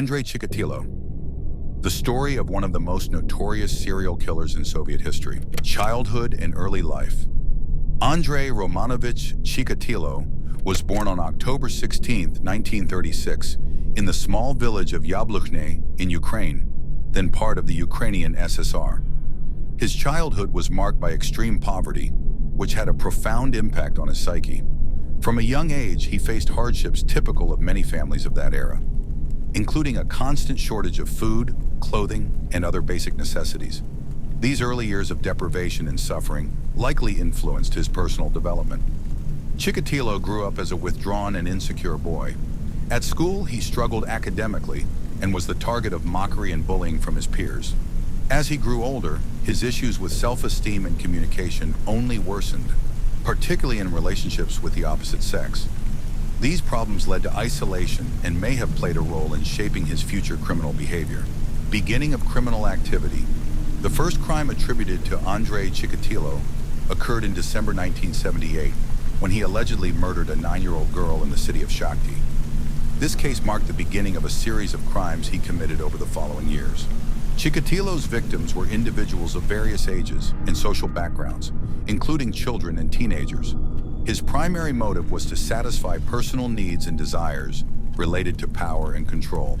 Andrei Chikatilo, the story of one of the most notorious serial killers in Soviet history. Childhood and early life. Andrei Romanovich Chikatilo was born on October 16, 1936, in the small village of Yabluchne in Ukraine, then part of the Ukrainian SSR. His childhood was marked by extreme poverty, which had a profound impact on his psyche. From a young age, he faced hardships typical of many families of that era, including a constant shortage of food, clothing, and other basic necessities. These early years of deprivation and suffering likely influenced his personal development. Chikatilo grew up as a withdrawn and insecure boy. At school, he struggled academically and was the target of mockery and bullying from his peers. As he grew older, his issues with self-esteem and communication only worsened, particularly in relationships with the opposite sex. These problems led to isolation and may have played a role in shaping his future criminal behavior. Beginning of criminal activity. The first crime attributed to Andrei Chikatilo occurred in December 1978, when he allegedly murdered a 9-year-old girl in the city of Shakhty. This case marked the beginning of a series of crimes he committed over the following years. Chikatilo's victims were individuals of various ages and social backgrounds, including children and teenagers. His primary motive was to satisfy personal needs and desires related to power and control.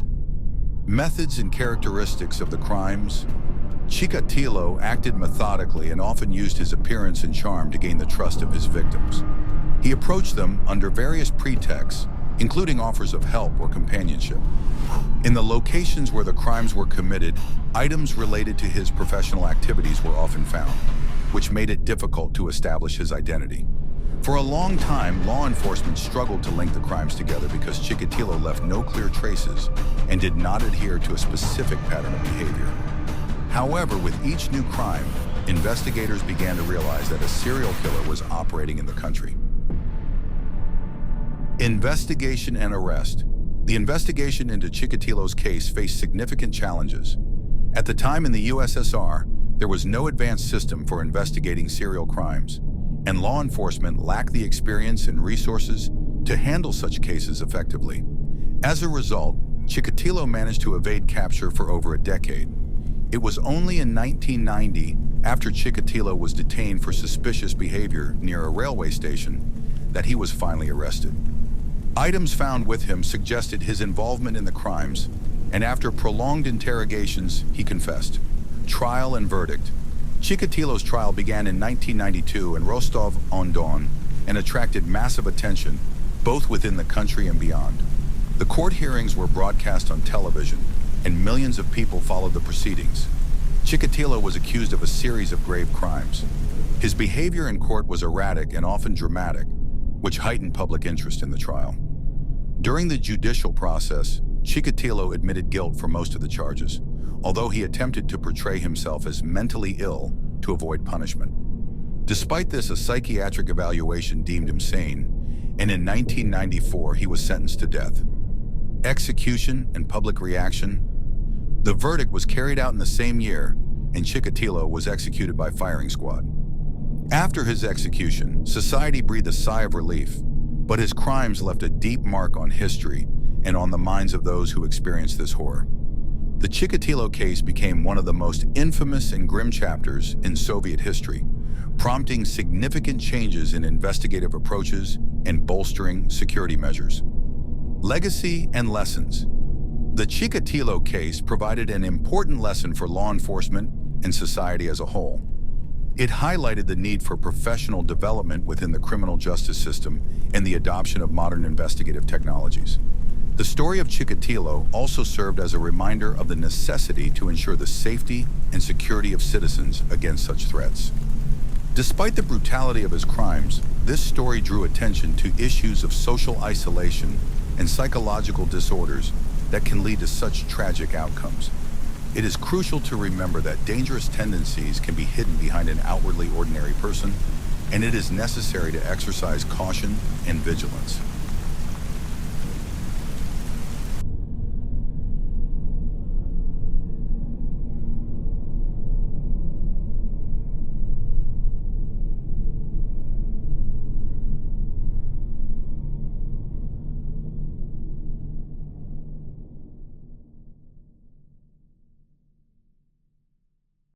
Methods and characteristics of the crimes. Chikatilo acted methodically and often used his appearance and charm to gain the trust of his victims. He approached them under various pretexts, including offers of help or companionship. In the locations where the crimes were committed, items related to his professional activities were often found, which made it difficult to establish his identity. For a long time, law enforcement struggled to link the crimes together because Chikatilo left no clear traces and did not adhere to a specific pattern of behavior. However, with each new crime, investigators began to realize that a serial killer was operating in the country. Investigation and arrest. The investigation into Chikatilo's case faced significant challenges. At the time in the USSR, there was no advanced system for investigating serial crimes, and law enforcement lacked the experience and resources to handle such cases effectively. As a result, Chikatilo managed to evade capture for over a decade. It was only in 1990, after Chikatilo was detained for suspicious behavior near a railway station, that he was finally arrested. Items found with him suggested his involvement in the crimes, and after prolonged interrogations, he confessed. Trial and verdict. Chikatilo's trial began in 1992 in Rostov-on-Don and attracted massive attention, both within the country and beyond. The court hearings were broadcast on television, and millions of people followed the proceedings. Chikatilo was accused of a series of grave crimes. His behavior in court was erratic and often dramatic, which heightened public interest in the trial. During the judicial process, Chikatilo admitted guilt for most of the charges, although he attempted to portray himself as mentally ill to avoid punishment. Despite this, a psychiatric evaluation deemed him sane, and in 1994 he was sentenced to death. Execution and public reaction. The verdict was carried out in the same year, and Chikatilo was executed by firing squad. After his execution, society breathed a sigh of relief, but his crimes left a deep mark on history and on the minds of those who experienced this horror. The Chikatilo case became one of the most infamous and grim chapters in Soviet history, prompting significant changes in investigative approaches and bolstering security measures. Legacy and lessons. The Chikatilo case provided an important lesson for law enforcement and society as a whole. It highlighted the need for professional development within the criminal justice system and the adoption of modern investigative technologies. The story of Chikatilo also served as a reminder of the necessity to ensure the safety and security of citizens against such threats. Despite the brutality of his crimes, this story drew attention to issues of social isolation and psychological disorders that can lead to such tragic outcomes. It is crucial to remember that dangerous tendencies can be hidden behind an outwardly ordinary person, and it is necessary to exercise caution and vigilance.